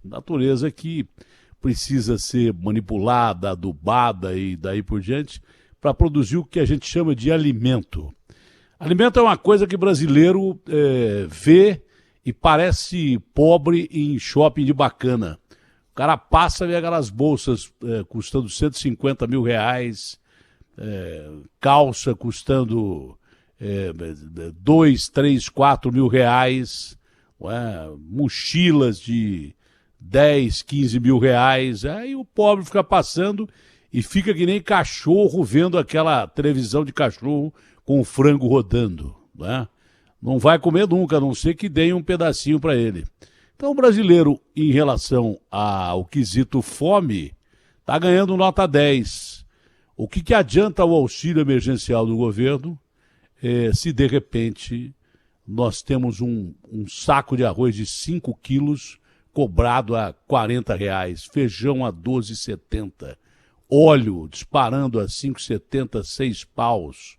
Natureza que precisa ser manipulada, adubada e daí por diante, para produzir o que a gente chama de alimento. Alimento é uma coisa que brasileiro vê e parece pobre em shopping de bacana. O cara passa e vê aquelas bolsas custando 150 mil reais, calça custando 2, 3, 4 mil reais, mochilas de 10, 15 mil reais. Aí o pobre fica passando e fica que nem cachorro vendo aquela televisão de cachorro com o frango rodando. Não vai comer nunca, a não ser que deem um pedacinho para ele. Então o brasileiro, em relação ao quesito fome, está ganhando nota 10. O que adianta o auxílio emergencial do governo se de repente nós temos um saco de arroz de 5 quilos cobrado a 40 reais, feijão a 12,70, óleo disparando a 5,70, 6 paus,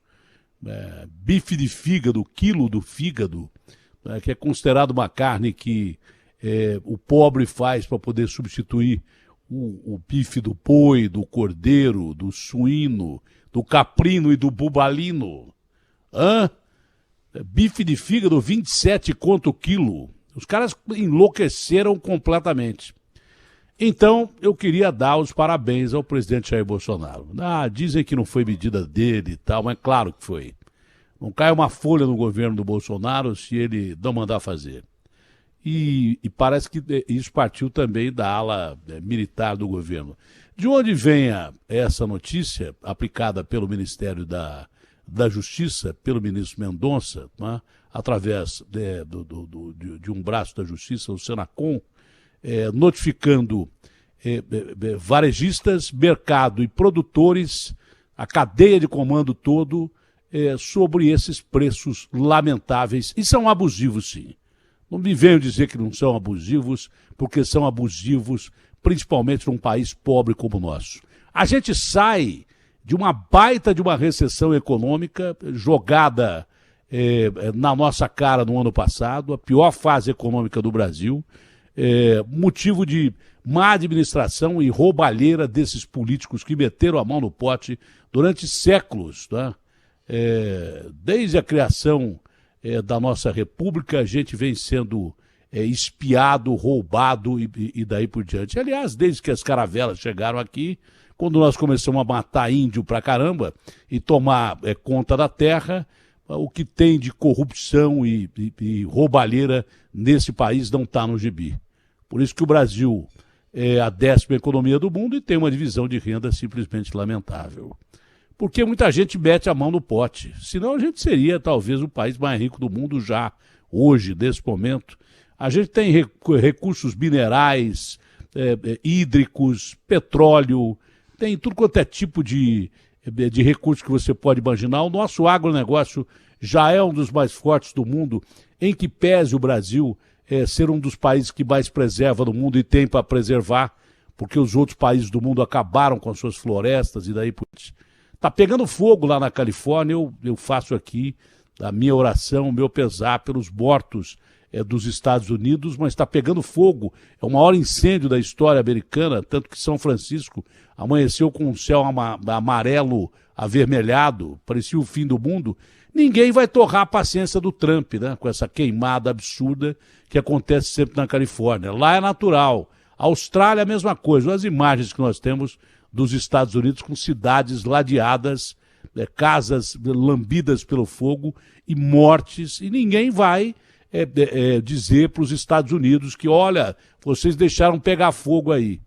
bife de fígado, quilo do fígado, que é considerado uma carne que o pobre faz para poder substituir o bife do boi, do cordeiro, do suíno, do caprino e do bubalino. Bife de fígado, 27 conto o quilo. Os caras enlouqueceram completamente. Então, eu queria dar os parabéns ao presidente Jair Bolsonaro. Dizem que não foi medida dele e tal, mas claro que foi. Não cai uma folha no governo do Bolsonaro se ele não mandar fazer. E parece que isso partiu também da ala militar do governo. De onde vem essa notícia, aplicada pelo Ministério da Justiça, pelo ministro Mendonça, através de um braço da Justiça, o Senacom, notificando varejistas, mercado e produtores, a cadeia de comando todo, sobre esses preços lamentáveis. E são abusivos, sim. Não me venham dizer que não são abusivos, porque são abusivos, principalmente num país pobre como o nosso. A gente sai de uma baita de uma recessão econômica jogada na nossa cara no ano passado, a pior fase econômica do Brasil, motivo de má administração e roubalheira desses políticos que meteram a mão no pote durante séculos. Desde a criação da nossa república, a gente vem sendo espiado, roubado e daí por diante. Aliás, desde que as caravelas chegaram aqui, quando nós começamos a matar índio pra caramba e tomar conta da terra, o que tem de corrupção e roubalheira nesse país não está no gibi. Por isso que o Brasil é a 10ª economia do mundo e tem uma divisão de renda simplesmente lamentável. Porque muita gente mete a mão no pote. Senão a gente seria talvez o país mais rico do mundo já, hoje, nesse momento. A gente tem recursos minerais, hídricos, petróleo, tem tudo quanto é tipo de recurso que você pode imaginar. O nosso agronegócio já é um dos mais fortes do mundo, em que pese o Brasil ser um dos países que mais preserva no mundo e tem para preservar, porque os outros países do mundo acabaram com as suas florestas e daí por diante. Está pegando fogo lá na Califórnia, eu faço aqui a minha oração, o meu pesar pelos mortos dos Estados Unidos, mas está pegando fogo. É o maior incêndio da história americana, tanto que São Francisco amanheceu com um céu amarelo avermelhado, parecia o fim do mundo. Ninguém vai torrar a paciência do Trump, com essa queimada absurda que acontece sempre na Califórnia. Lá é natural. A Austrália é a mesma coisa. As imagens que nós temos dos Estados Unidos com cidades ladeadas, casas lambidas pelo fogo e mortes, e ninguém vai dizer para os Estados Unidos que, olha, vocês deixaram pegar fogo aí.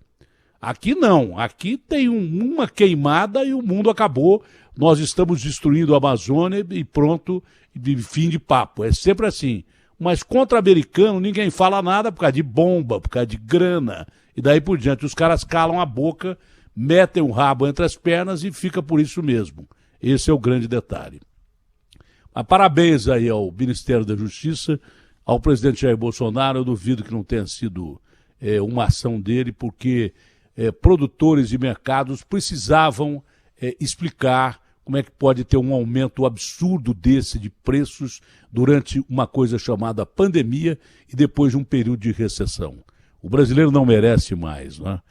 Aqui não, aqui tem uma queimada e o mundo acabou, nós estamos destruindo a Amazônia e pronto, fim de papo, é sempre assim. Mas contra americano ninguém fala nada por causa de bomba, por causa de grana, e daí por diante. Os caras calam a boca, metem o rabo entre as pernas e fica por isso mesmo. Esse é o grande detalhe. Mas parabéns aí ao Ministério da Justiça, ao presidente Jair Bolsonaro. Eu duvido que não tenha sido uma ação dele, porque produtores e mercados precisavam explicar como é que pode ter um aumento absurdo desse de preços durante uma coisa chamada pandemia e depois de um período de recessão. O brasileiro não merece mais, né?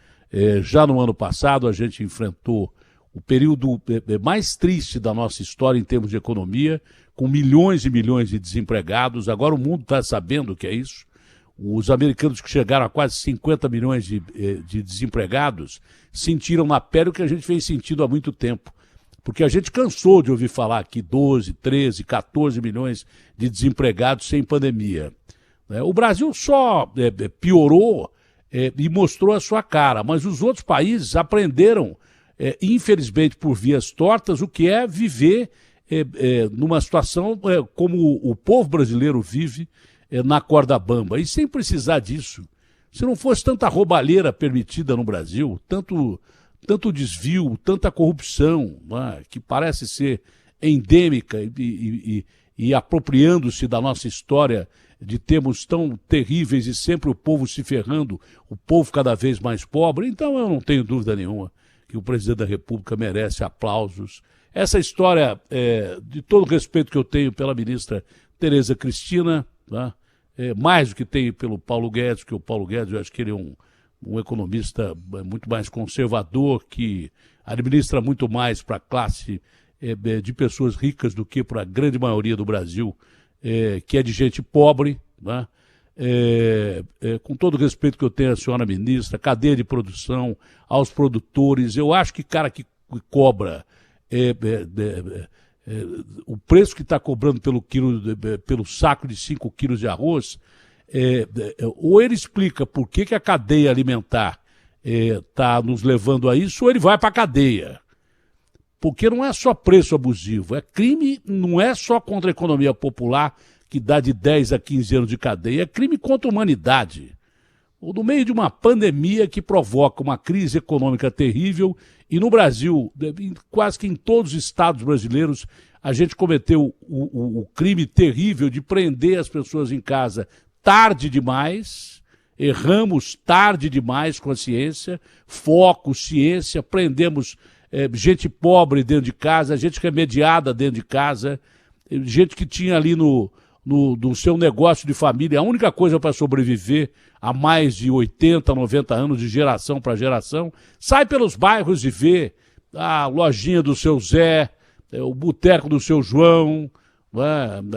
Já no ano passado a gente enfrentou o período mais triste da nossa história em termos de economia, com milhões e milhões de desempregados. Agora o mundo está sabendo o que é isso. Os americanos, que chegaram a quase 50 milhões de desempregados, sentiram na pele o que a gente vem sentindo há muito tempo. Porque a gente cansou de ouvir falar aqui 12, 13, 14 milhões de desempregados sem pandemia. O Brasil só piorou e mostrou a sua cara, mas os outros países aprenderam, infelizmente por vias tortas, o que é viver numa situação como o povo brasileiro vive, na corda bamba, e sem precisar disso. Se não fosse tanta roubalheira permitida no Brasil, tanto desvio, tanta corrupção, né, que parece ser endêmica e apropriando-se da nossa história de termos tão terríveis e sempre o povo se ferrando, o povo cada vez mais pobre, então eu não tenho dúvida nenhuma que o presidente da República merece aplausos. Essa história, de todo o respeito que eu tenho pela ministra Tereza Cristina, né? Mais do que tem pelo Paulo Guedes, porque o Paulo Guedes, eu acho que ele é um economista muito mais conservador, que administra muito mais para a classe de pessoas ricas do que para a grande maioria do Brasil, que é de gente pobre, né? Com todo o respeito que eu tenho à senhora ministra, cadeia de produção, aos produtores, eu acho que cara que cobra o preço que está cobrando pelo saco de 5 quilos de arroz, ou ele explica por que a cadeia alimentar está nos levando a isso, ou ele vai para a cadeia. Porque não é só preço abusivo, crime não é só contra a economia popular, que dá de 10 a 15 anos de cadeia, é crime contra a humanidade. Ou no meio de uma pandemia que provoca uma crise econômica terrível, e no Brasil, quase que em todos os estados brasileiros, a gente cometeu o crime terrível de prender as pessoas em casa tarde demais, erramos tarde demais com a ciência, foco, ciência, prendemos gente pobre dentro de casa, gente remediada dentro de casa, gente que tinha ali no seu negócio de família, a única coisa para sobreviver há mais de 80, 90 anos, de geração para geração, sai pelos bairros e vê a lojinha do seu Zé, o boteco do seu João,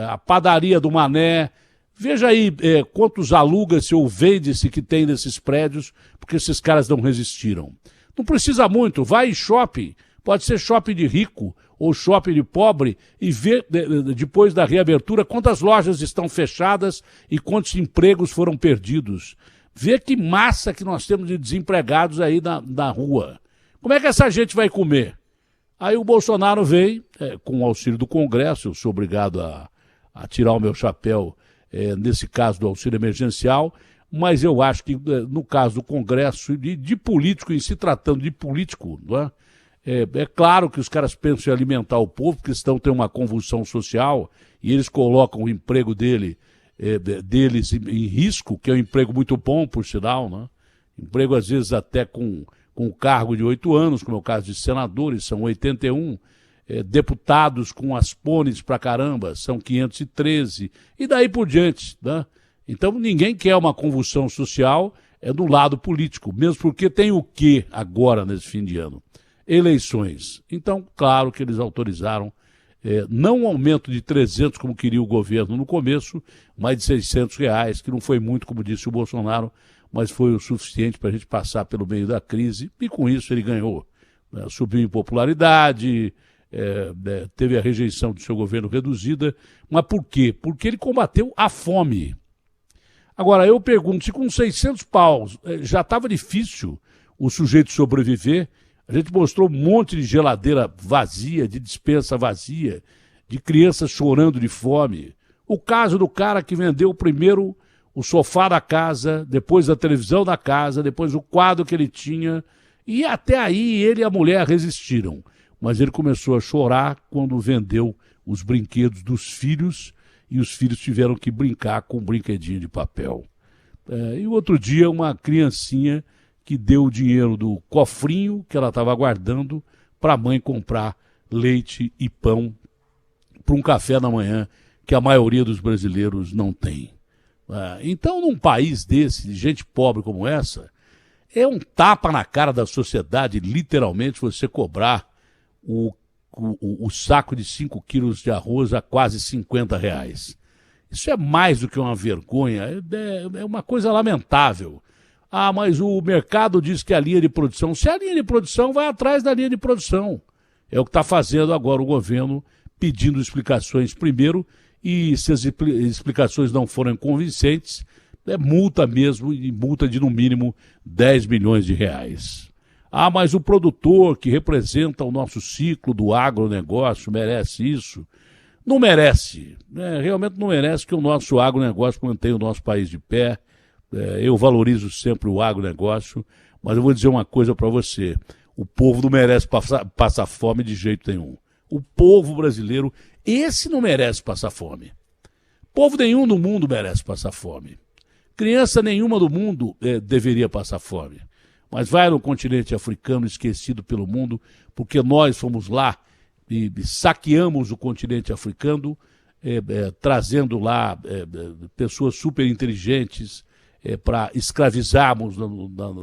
a padaria do Mané. Veja aí quantos aluga-se ou vende-se que tem nesses prédios, porque esses caras não resistiram. Não precisa muito, vai em shopping, pode ser shopping de rico ou shopping de pobre, e ver, depois da reabertura, quantas lojas estão fechadas e quantos empregos foram perdidos. Vê que massa que nós temos de desempregados aí na rua. Como é que essa gente vai comer? Aí o Bolsonaro veio, com o auxílio do Congresso, eu sou obrigado a tirar o meu chapéu, nesse caso do auxílio emergencial, mas eu acho que no caso do Congresso, de político, em se tratando de político, não é? É claro que os caras pensam em alimentar o povo, porque estão tendo uma convulsão social e eles colocam o emprego deles em risco, que é um emprego muito bom, por sinal, né? Emprego às vezes até com cargo de 8 anos, como é o caso de senadores, são 81, deputados com as pones pra caramba, são 513, e daí por diante, né? Então ninguém quer uma convulsão social no lado político, mesmo porque tem o quê agora nesse fim de ano? Eleições. Então, claro que eles autorizaram não um aumento de 300, como queria o governo no começo, mas de R$600, que não foi muito, como disse o Bolsonaro, mas foi o suficiente para a gente passar pelo meio da crise, e com isso ele ganhou. Subiu em popularidade, teve a rejeição do seu governo reduzida, mas por quê? Porque ele combateu a fome. Agora, eu pergunto, se com 600 paus já estava difícil o sujeito sobreviver, a gente mostrou um monte de geladeira vazia, de despensa vazia, de crianças chorando de fome. O caso do cara que vendeu primeiro o sofá da casa, depois a televisão da casa, depois o quadro que ele tinha, e até aí ele e a mulher resistiram. Mas ele começou a chorar quando vendeu os brinquedos dos filhos, e os filhos tiveram que brincar com um brinquedinho de papel. E outro dia uma criancinha que deu o dinheiro do cofrinho que ela estava guardando para a mãe comprar leite e pão para um café da manhã que a maioria dos brasileiros não tem. Então, num país desse, de gente pobre como essa, é um tapa na cara da sociedade, literalmente, você cobrar o saco de 5 quilos de arroz a quase R$ 50. Isso é mais do que uma vergonha, é uma coisa lamentável. Mas o mercado diz que é a linha de produção. Se é a linha de produção, vai atrás da linha de produção. É o que está fazendo agora o governo, pedindo explicações primeiro, e se as explicações não forem convincentes, é multa mesmo, e multa de no mínimo R$ 10 milhões. Mas o produtor que representa o nosso ciclo do agronegócio merece isso? Não merece, realmente não merece, que o nosso agronegócio mantenha o nosso país de pé. Eu valorizo sempre o agronegócio, mas eu vou dizer uma coisa para você: o povo não merece passar fome de jeito nenhum. O povo brasileiro, esse não merece passar fome. Povo nenhum no mundo merece passar fome. Criança nenhuma do mundo deveria passar fome. Mas vai no continente africano, esquecido pelo mundo, porque nós fomos lá e saqueamos o continente africano, trazendo lá pessoas super inteligentes para escravizarmos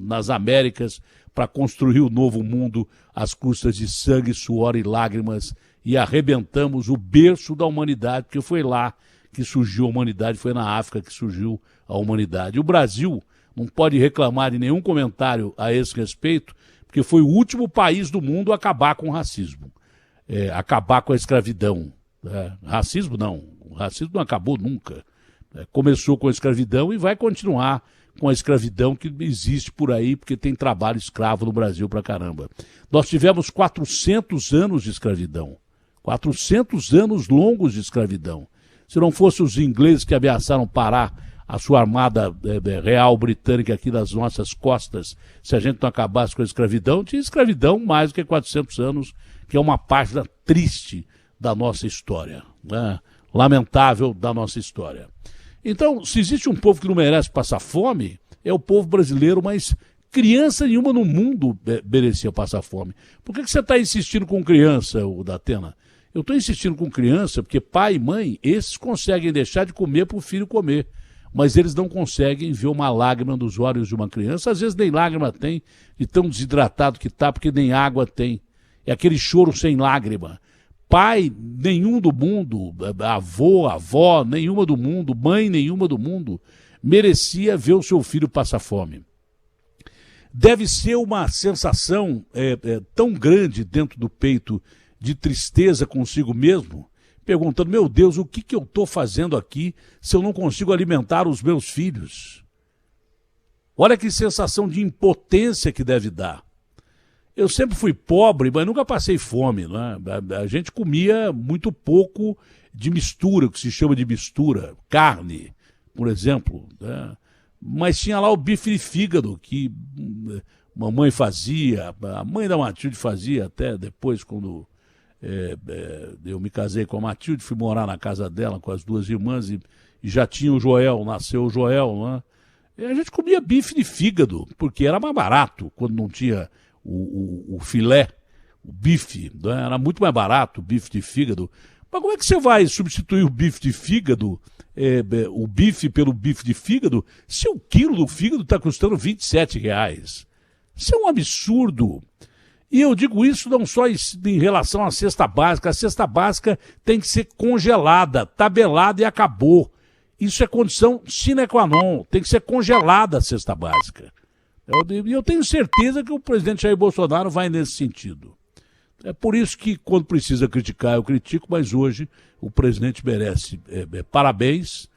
nas Américas, para construir o novo mundo às custas de sangue, suor e lágrimas, e arrebentamos o berço da humanidade, porque foi lá que surgiu a humanidade, foi na África que surgiu a humanidade. O Brasil não pode reclamar de nenhum comentário a esse respeito, porque foi o último país do mundo a acabar com o racismo, acabar com a escravidão. Racismo não, o racismo não acabou nunca. Começou com a escravidão e vai continuar com a escravidão que existe por aí, porque tem trabalho escravo no Brasil pra caramba. Nós tivemos 400 anos de escravidão, 400 anos longos de escravidão. Se não fosse os ingleses que ameaçaram parar a sua armada real britânica aqui nas nossas costas, se a gente não acabasse com a escravidão, tinha escravidão mais do que 400 anos, que é uma página triste da nossa história, lamentável da nossa história. Então, se existe um povo que não merece passar fome, é o povo brasileiro, mas criança nenhuma no mundo merecia passar fome. Por que você está insistindo com criança, Datena? Eu estou insistindo com criança porque pai e mãe, esses conseguem deixar de comer para o filho comer, mas eles não conseguem ver uma lágrima nos olhos de uma criança. Às vezes nem lágrima tem, de tão desidratado que está, porque nem água tem. É aquele choro sem lágrima. Pai nenhum do mundo, avô, avó nenhuma do mundo, mãe nenhuma do mundo merecia ver o seu filho passar fome. Deve ser uma sensação tão grande dentro do peito de tristeza consigo mesmo, perguntando: meu Deus, o que eu estou fazendo aqui se eu não consigo alimentar os meus filhos? Olha que sensação de impotência que deve dar. Eu sempre fui pobre, mas nunca passei fome, né? A gente comia muito pouco de mistura, o que se chama de mistura, carne, por exemplo, né? Mas tinha lá o bife de fígado, que mamãe fazia, a mãe da Matilde fazia até depois, quando eu me casei com a Matilde, fui morar na casa dela com as duas irmãs e já tinha o Joel, nasceu o Joel, né? E a gente comia bife de fígado, porque era mais barato quando não tinha o filé, o bife, né? Era muito mais barato o bife de fígado. Mas como é que você vai substituir o bife de fígado, o bife pelo bife de fígado, se o quilo do fígado está custando R$ 27? Isso é um absurdo. E eu digo isso não só em relação à cesta básica. A cesta básica tem que ser congelada, tabelada e acabou. Isso é condição sine qua non, tem que ser congelada a cesta básica. E eu tenho certeza que o presidente Jair Bolsonaro vai nesse sentido. É por isso que, quando precisa criticar, eu critico, mas hoje o presidente merece parabéns.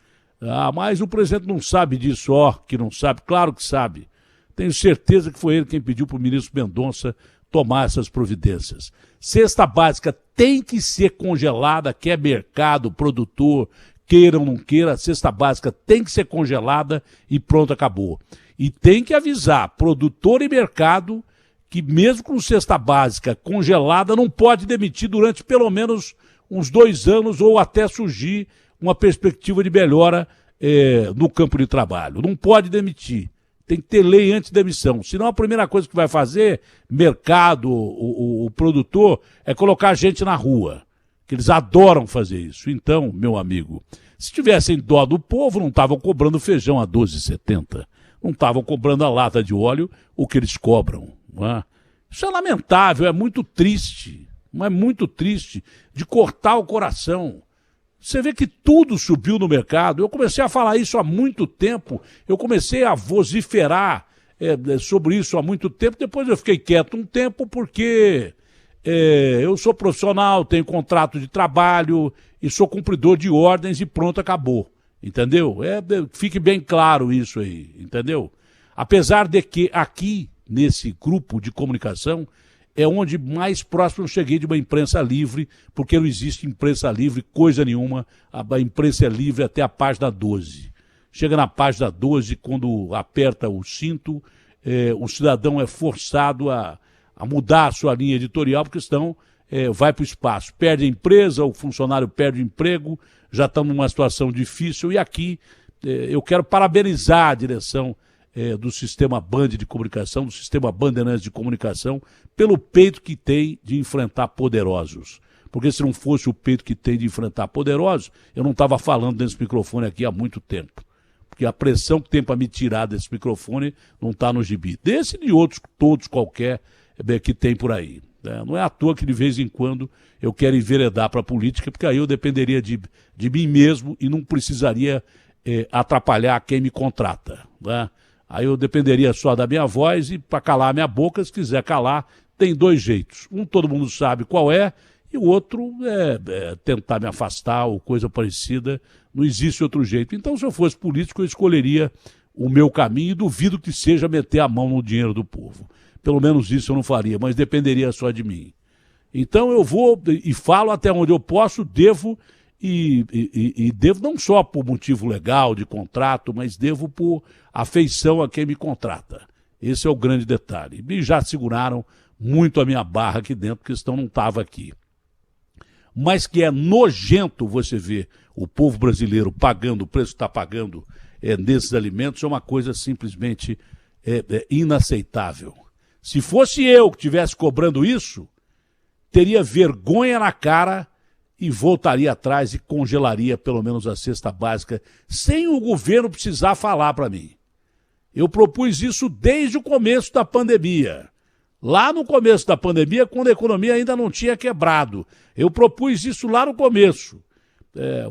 Mas o presidente não sabe disso, que não sabe, claro que sabe. Tenho certeza que foi ele quem pediu para o ministro Mendonça tomar essas providências. Cesta básica tem que ser congelada, quer mercado, produtor, queira ou não queira, a cesta básica tem que ser congelada e pronto, acabou. E tem que avisar produtor e mercado que mesmo com cesta básica congelada não pode demitir durante pelo menos uns 2 anos ou até surgir uma perspectiva de melhora no campo de trabalho. Não pode demitir. Tem que ter lei anti-demissão. Senão a primeira coisa que vai fazer, mercado, o produtor, é colocar a gente na rua. Que eles adoram fazer isso. Então, meu amigo, Se tivessem dó do povo, não estavam cobrando feijão a 12,70. Não estavam cobrando a lata de óleo o que eles cobram. Não é? Isso é lamentável, é muito triste. Não é muito triste de cortar o coração. Você vê que tudo subiu no mercado. Eu comecei a falar isso há muito tempo. Eu comecei a vociferar sobre isso há muito tempo. Depois eu fiquei quieto um tempo porque eu sou profissional, tenho contrato de trabalho e sou cumpridor de ordens e pronto, acabou. Entendeu? Fique bem claro isso aí, entendeu? Apesar de que aqui, nesse grupo de comunicação, é onde mais próximo eu cheguei de uma imprensa livre, porque não existe imprensa livre, coisa nenhuma. A imprensa é livre até a página 12. Chega na página 12, quando aperta o cinto, o cidadão é forçado a mudar a sua linha editorial, porque senão vai para o espaço. Perde a empresa, o funcionário perde o emprego, já estamos numa situação difícil. E aqui eu quero parabenizar a direção do sistema Band de comunicação, do sistema Bandeirantes de comunicação, pelo peito que tem de enfrentar poderosos. Porque se não fosse o peito que tem de enfrentar poderosos, eu não estava falando desse microfone aqui há muito tempo. Porque a pressão que tem para me tirar desse microfone não está no gibi. Desse e de outros, todos qualquer, que tem por aí. Não é à toa que de vez em quando eu quero enveredar para a política, porque aí eu dependeria de mim mesmo e não precisaria atrapalhar quem me contrata. Né? Aí eu dependeria só da minha voz e para calar a minha boca, se quiser calar, tem dois jeitos. Um todo mundo sabe qual é e o outro é tentar me afastar ou coisa parecida. Não existe outro jeito. Então, se eu fosse político, eu escolheria o meu caminho e duvido que seja meter a mão no dinheiro do povo. Pelo menos isso eu não faria, mas dependeria só de mim. Então eu vou e falo até onde eu posso, devo e devo não só por motivo legal de contrato, mas devo por afeição a quem me contrata. Esse é o grande detalhe. E já seguraram muito a minha barra aqui dentro, porque senão não estava aqui. Mas que é nojento você ver o povo brasileiro pagando o preço que está pagando nesses alimentos, é uma coisa simplesmente inaceitável. Se fosse eu que estivesse cobrando isso, teria vergonha na cara e voltaria atrás e congelaria pelo menos a cesta básica, sem o governo precisar falar para mim. Eu propus isso desde o começo da pandemia. Lá no começo da pandemia, quando a economia ainda não tinha quebrado. Eu propus isso lá no começo.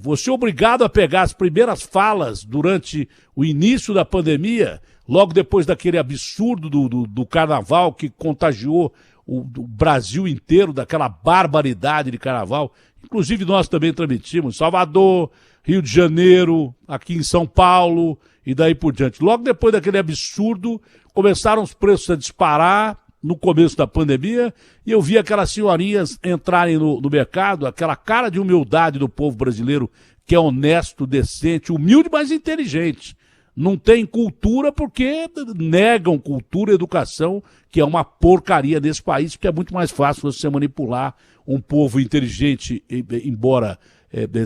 Você é obrigado a pegar as primeiras falas durante o início da pandemia, logo depois daquele absurdo do carnaval que contagiou o Brasil inteiro, daquela barbaridade de carnaval. Inclusive nós também transmitimos em Salvador, Rio de Janeiro, aqui em São Paulo e daí por diante. Logo depois daquele absurdo, começaram os preços a disparar no começo da pandemia e eu vi aquelas senhorinhas entrarem no mercado, aquela cara de humildade do povo brasileiro que é honesto, decente, humilde, mas inteligente. Não tem cultura porque negam cultura e educação, que é uma porcaria nesse país, porque é muito mais fácil você manipular um povo inteligente, embora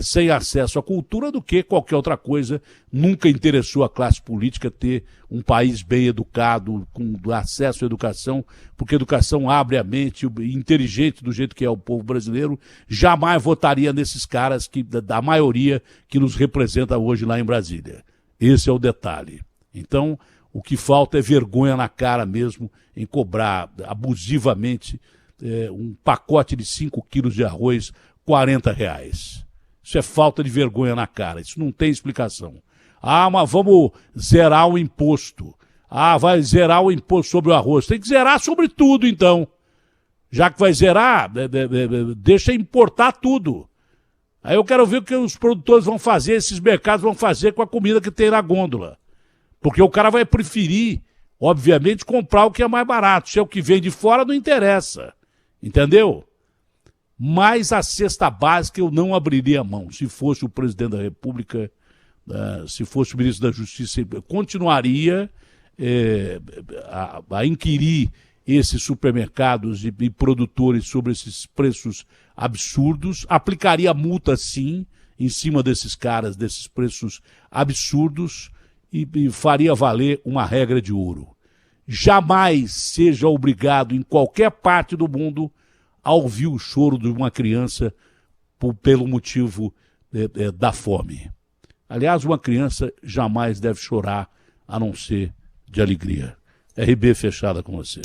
sem acesso à cultura, do que qualquer outra coisa. Nunca interessou a classe política ter um país bem educado, com acesso à educação, porque a educação abre a mente, inteligente do jeito que é o povo brasileiro, jamais votaria nesses caras, da maioria que nos representa hoje lá em Brasília. Esse é o detalhe. Então, o que falta é vergonha na cara mesmo em cobrar abusivamente um pacote de 5 quilos de arroz, R$40. Isso é falta de vergonha na cara. Isso não tem explicação. Ah, mas vamos zerar o imposto. Ah, vai zerar o imposto sobre o arroz. Tem que zerar sobre tudo, então. Já que vai zerar, deixa importar tudo. Aí eu quero ver o que os produtores vão fazer, esses mercados vão fazer com a comida que tem na gôndola. Porque o cara vai preferir, obviamente, comprar o que é mais barato. Se é o que vem de fora, não interessa. Entendeu? Mas a cesta básica eu não abriria a mão. Se fosse o presidente da República, se fosse o ministro da Justiça, eu continuaria a inquirir esses supermercados e produtores sobre esses preços absurdos, aplicaria multa sim em cima desses caras, desses preços absurdos e faria valer uma regra de ouro. Jamais seja obrigado em qualquer parte do mundo a ouvir o choro de uma criança pelo motivo da fome. Aliás, uma criança jamais deve chorar, a não ser de alegria. RB fechada com você.